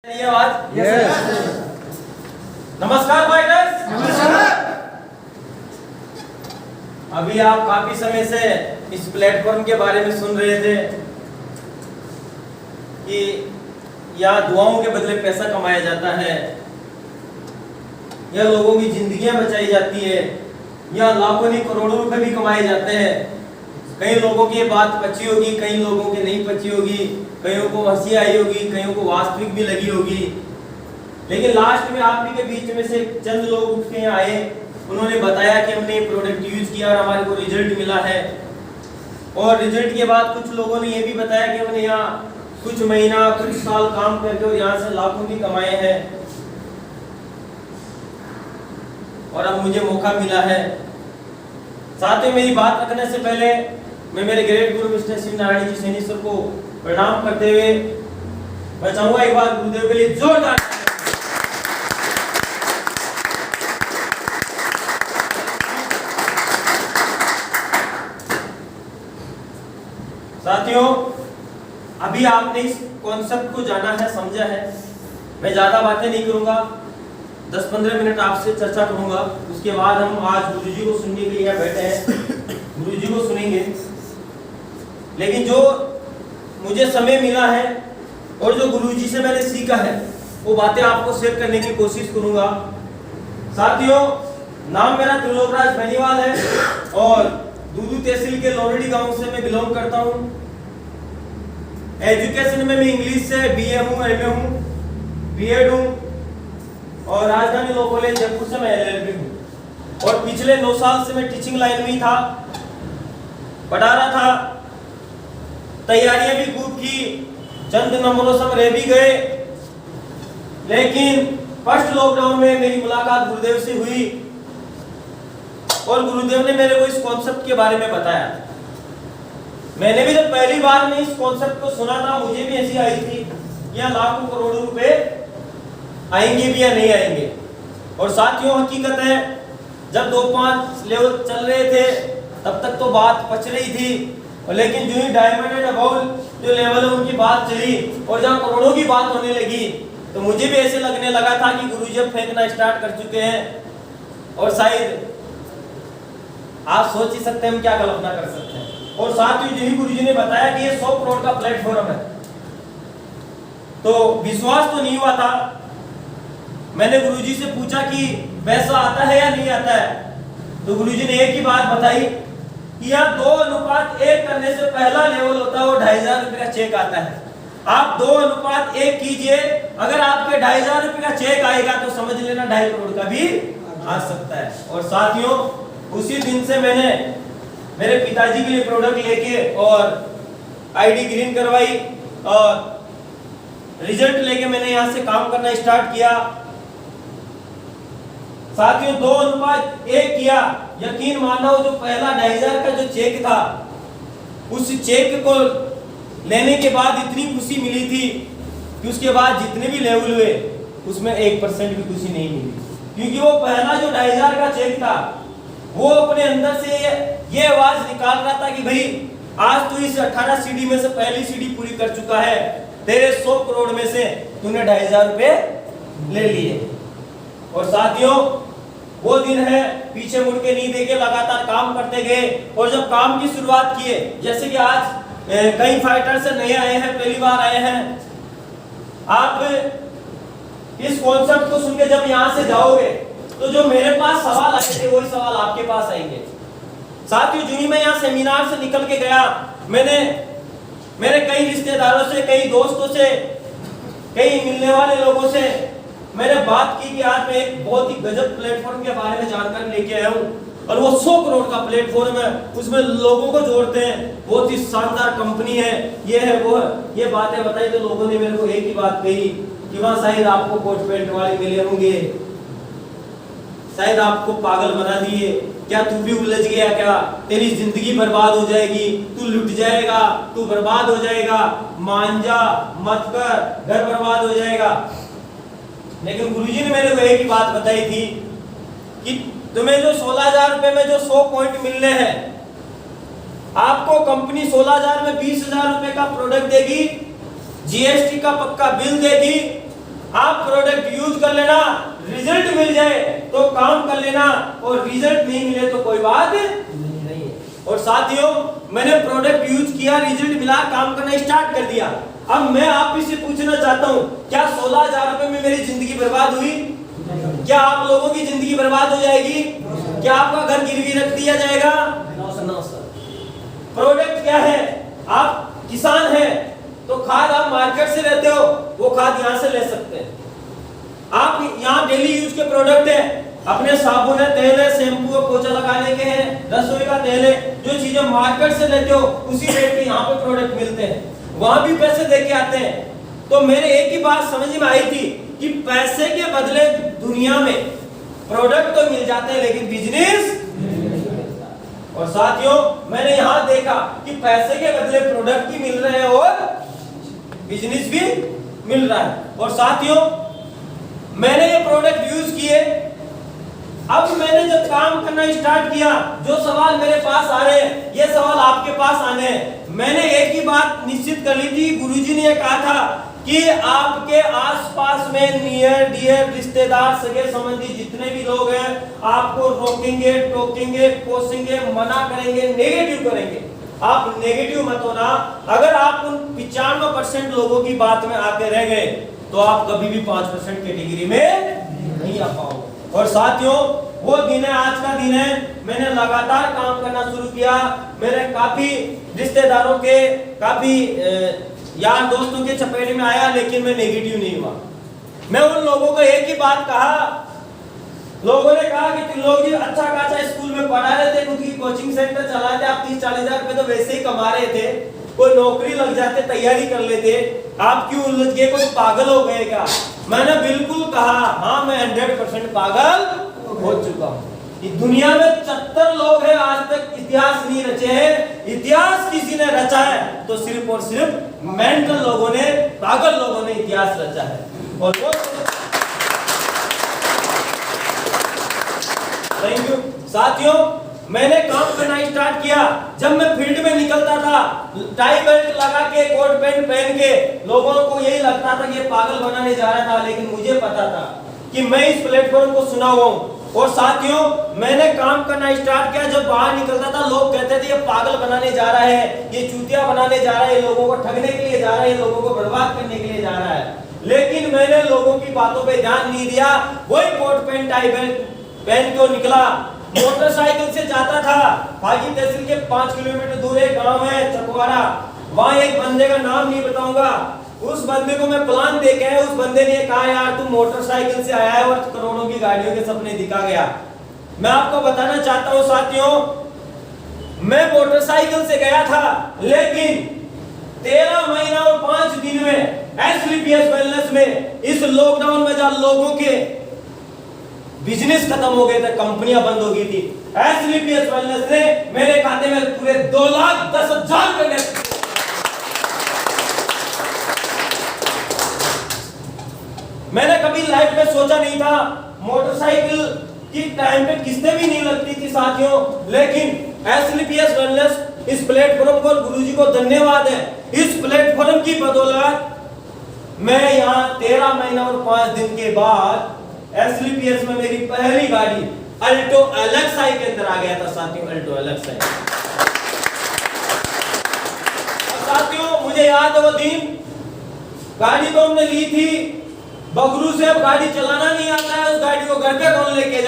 ये आवाज नमस्कार फाइटर्स। नमस्कार। अभी आप काफी समय से इस प्लेटफॉर्म के बारे में सुन रहे थे कि यहाँ दुआओं के बदले पैसा कमाया जाता है, यह लोगों की जिंदगियां बचाई जाती है, यहाँ लाखों नहीं करोड़ों रुपए भी कमाए जाते हैं। कई लोगों की बात पची होगी, कई लोगों की नहीं पची होगी, कईयों को हंसी आई होगी, कईयों को वास्तविक भी लगी होगी। लेकिन लास्ट में आप ही के बीच में से चंद लोग उठ के यहाँ आए, उन्होंने बताया कि हमने प्रोडक्ट यूज किया और हमारे को रिजल्ट मिला है। और रिजल्ट के बाद कुछ लोगों ने ये भी बताया कि हमने यहाँ कुछ महीना कुछ साल काम करके और यहाँ से लाखों भी कमाए हैं और अब मुझे मौका मिला है। साथ ही मेरी बात रखने से पहले मैं मेरे ग्रेट गुरु मिस्टर शिव नारायण जी सैनी सर को प्रणाम करते हुए मैं चाहूंगा एक बार गुरुदेव के लिए जोरदार। साथियों, अभी आपने इस कॉन्सेप्ट को जाना है, समझा है। मैं ज्यादा बातें नहीं करूंगा, 10-15 मिनट आपसे चर्चा करूंगा। उसके बाद हम आज गुरुजी को सुनने के लिए बैठे हैं, गुरुजी को सुनेंगे। लेकिन जो मुझे समय मिला है और जो गुरुजी से मैंने सीखा है वो बातें आपको शेयर करने की कोशिश करूंगा। साथियों, नाम मेरा त्रिलोकराज बेनीवाल है और दूदू तहसील के लोरडी गांव से मैं बिलोंग करता हूं। एजुकेशन में मैं इंग्लिश से बीए हूं, एमए हूं, बीएड हूं और राजधानी लॉ कॉलेज जयपुर से मैं एलएलबी हूं। और पिछले 9 साल से मैं टीचिंग लाइन में ही था, पढ़ा रहा था, तैयारियां भी खूब की, चंद नंबरों से रह भी गए। लेकिन फर्स्ट लॉकडाउन में मेरी मुलाकात गुरुदेव से हुई और गुरुदेव ने मेरे को इस कॉन्सेप्ट के बारे में बताया। मैंने भी जब पहली बार में इस कॉन्सेप्ट को सुना था, मुझे भी ऐसी आई थी कि यहाँ लाखों करोड़ों रुपए आएंगे भी या नहीं आएंगे। और साथियों, हकीकत है जब 2-5 लेवल चल रहे थे तब तक तो बात पच रही थी, लेकिन जो ही डायमंड एंड अबव जो लेवल है उनकी बात चली और जहाँ करोड़ों की बात होने लगी तो मुझे भी ऐसे लगने लगा था कि गुरुजी अब फेंकना स्टार्ट कर चुके हैं। और शायद आप सोच ही सकते हैं हम क्या कल्पना कर सकते हैं। और साथ ही जो ही गुरुजी ने बताया कि ये 100 करोड़ का प्लेटफॉर्म है तो विश्वास तो नहीं हुआ था। मैंने गुरुजी से पूछा कि पैसा आता है या नहीं आता है, तो गुरुजी ने एक ही बात बताई कि यहाँ 2:1 करने से पहला लेवल होता है वो 2500 रुपए का चेक आता है। आप 2:1 कीजिए, अगर आपके 2500 रुपए का चेक आएगा तो समझ लेना 2.5 करोड़ का भी आ सकता है। और साथियों, उसी दिन से मैंने मेरे पिताजी के लिए प्रोडक्ट लेके और आईडी ग्रीन करवाई और रिजल्ट लेके मैंने यहाँ से काम करना स्टार्ट किया। साथियों, 2:1 किया। यकीन मानो, जो पहला 2500 का जो चेक था उस चेक को लेने के बाद इतनी खुशी मिली थी कि उसके बाद जितने भी लेवल हुए उसमें 1% भी खुशी नहीं मिली, क्योंकि वो पहला जो 2500 का चेक था वो अपने अंदर से ये आवाज निकाल रहा था कि भाई आज तू इस 18 सीढ़ी में से पहली सीढ़ी पूरी कर चुका है, तेरे 100 करोड़ में से तूने 2500 रुपए ले लिए। और साथियों, वो दिन है पीछे मुड़ के नहीं देखे, लगातार काम करते गए। और जब काम की शुरुआत किए, जैसे कि आज कई फाइटर से नए आए हैं, पहली बार आए हैं, आप इस कॉन्सेप्ट को सुन के जब यहाँ से जाओगे तो जो मेरे पास सवाल आए थे वही सवाल आपके पास आएंगे। साथियों, जो ही मैं यहाँ सेमिनार से निकल के गया, मैंने मेरे कई रिश्तेदारों से, कई दोस्तों से, कई मिलने वाले लोगों से मैंने बात की कि आज मैं एक बहुत ही गजब प्लेटफॉर्म के बारे में जानकारी लेके आया हूँ और वो 100 करोड़ का प्लेटफॉर्म है, उसमें लोगों को जोड़ते हैं, बहुत ही शानदार कंपनी है, ये है वो है। ये बातें बताई तो लोगों ने मेरे को एक ही बात कही कि वहाँ शायद आपको कोट पैंट वाले मिले होंगे, शायद आपको पागल बना दिए, क्या तू भी उलझ गया, क्या तेरी जिंदगी बर्बाद हो जाएगी, तू लुट जाएगा, तू बर्बाद हो जाएगा, मान जा, मत कर, घर बर्बाद हो जाएगा। लेकिन गुरुजी ने मेरे को एक ही बात बताई थी कि तुम्हें जो 16,000 रुपए में जो 100 पॉइंट मिलने हैं, आपको कंपनी 16,000 में 20,000 रुपए का प्रोडक्ट देगी, जीएसटी का पक्का बिल देगी आप प्रोडक्ट यूज कर लेना, रिजल्ट मिल जाए तो काम कर लेना, और रिजल्ट नहीं मिले तो कोई बात नहीं है। और साथियों, मैंने प्रोडक्ट यूज किया, रिजल्ट मिला, काम करना स्टार्ट कर दिया। अब मैं आप से पूछना चाहता हूँ, क्या 16,000 रुपए में मेरी जिंदगी बर्बाद हुई? क्या आप लोगों की जिंदगी बर्बाद हो जाएगी? क्या आपका घर गिरवी रख दिया जाएगा? प्रोडक्ट क्या है? आप किसान हैं तो खाद आप मार्केट से लेते हो, वो खाद यहाँ से ले सकते हैं। आप यहाँ डेली यूज के प्रोडक्ट है, अपने साबुन है, तेल है, शैम्पू है, पोछा लगाने के हैं, रसोई का तेल है, जो चीजें मार्केट से लेते हो उसी रेट के यहाँ पे प्रोडक्ट मिलते हैं, वहां भी पैसे दे के आते हैं। तो मेरे एक ही बात समझ में आई थी कि पैसे के बदले दुनिया में प्रोडक्ट तो मिल जाते हैं लेकिन बिजनेस। और साथियों, मैंने यहां देखा कि पैसे के बदले प्रोडक्ट भी मिल रहे हैं और बिजनेस भी मिल रहा है। और साथियों, मैंने ये प्रोडक्ट यूज किए, अब मैंने जब काम करना स्टार्ट किया, जो सवाल मेरे पास आ रहे हैं ये सवाल आपके पास आने हैं। मैंने एक ही बात निश्चित कर ली थी, गुरुजी ने कहा था कि आपके आसपास में नियर डियर रिश्तेदार, सगे संबंधी जितने भी लोग हैं, आपको रोकेंगे, टोकेंगे, कोसेंगे, मना करेंगे, नेगेटिव करेंगे। आप नेगेटिव मत होना। अगर आप उन 95% लोगों की बात में आके रह गए तो आप कभी भी 5% कैटेगरी में नहीं आ पाओगे। और साथियों, वो दिन है, आज का दिन है, मैंने लगातार काम करना शुरू किया। मेरे काफी रिश्तेदारों के, काफी यार दोस्तों के चपेट में आया, लेकिन मैं नेगेटिव नहीं हुआ। मैं उन लोगों को एक ही बात कहा, लोगों ने कहा कि तुम लोग अच्छा खासा स्कूल में पढ़ा रहे थे, खुद की कोचिंग सेंटर चलाते, आप 30-40 हजार रुपए तो वैसे ही कमा रहे थे, कोई नौकरी लग जाते, तैयारी कर लेते, आप क्यों उलझ गए, कुछ पागल हो गए क्या? मैंने बिल्कुल कहा, हाँ मैं 100% पागल हो चुका हूँ। दुनिया में 74 लोग हैं आज तक इतिहास नहीं रचे हैं। इतिहास किसी ने रचा है तो सिर्फ और सिर्फ मेंटल लोगों ने, पागल लोगों ने इतिहास रचा है। और वो थैंक यू। साथियों, मैंने काम करना स्टार्ट किया। जब मैं फील्ड में निकलता था, टाई बेल्ट लगा के, कोट पैंट पहन के, लोगों को यही लगता था कि ये पागल बनाने जा रहा था, लेकिन मुझे पता था कि मैं इस प्लेटफॉर्म को सुना हुआ हूं। और साथियों, मैंने काम करना स्टार्ट किया, जब बाहर निकलता था लोग कहते थे ये पागल बनाने जा रहा है, ये चूतिया बनाने जा रहा है, लोगों को ठगने के लिए जा रहा है, लोगों को बर्बाद करने के लिए जा रहा है। लेकिन मैंने लोगों की बातों पे ध्यान नहीं दिया। वही कोट पैंट टाई बेल्ट पहन के निकला, मोटरसाइकिल से जाता था। फागी तहसील के 5 किलोमीटर दूर एक गांव है चकवारा, वहां एक बंदे का नाम नहीं बताऊंगा, उस बंदे को मैं प्लान दे के, उस बंदे ने कहा यार तू मोटरसाइकिल से आया है और करोड़ों की गाड़ियों के सपने दिखा गया। मैं आपको बताना चाहता हूं साथियों, मैं मोटरसाइकिल से गया था, लेकिन 13 महीना और 5 दिन में एसलीपीएस वेलनेस में, इस लॉकडाउन में जहां लोगों के बिजनेस खत्म हो गए थे, कंपनियां बंद हो गई थी, एसलीपीएस वेलनेस ने मेरे खाते में पूरे 2,10,000 रुपए। मैंने कभी लाइफ में सोचा नहीं था, मोटरसाइकिल की टाइम पे किस्तें भी नहीं लगती थी साथियों, लेकिन एसलीपीएस वेलनेस, इस प्लेटफॉर्म को गुरुजी को धन्यवाद है। इस प्लेटफॉर्म की बदौलत मैं यहाँ 13 महीना और 5 दिन के बाद एसलीपीएस में मेरी पहली गाड़ी अल्टो एलेक्साई के अंदर आ गया था साथियों, अल्टो एलेक्साई। साथियों, मुझे याद है वो दिन, गाड़ी तो हमने ली थी, बगरू से अब गाड़ी चलाना नहीं आता है, उस गाड़ी को घर पे कौन लेके जाए।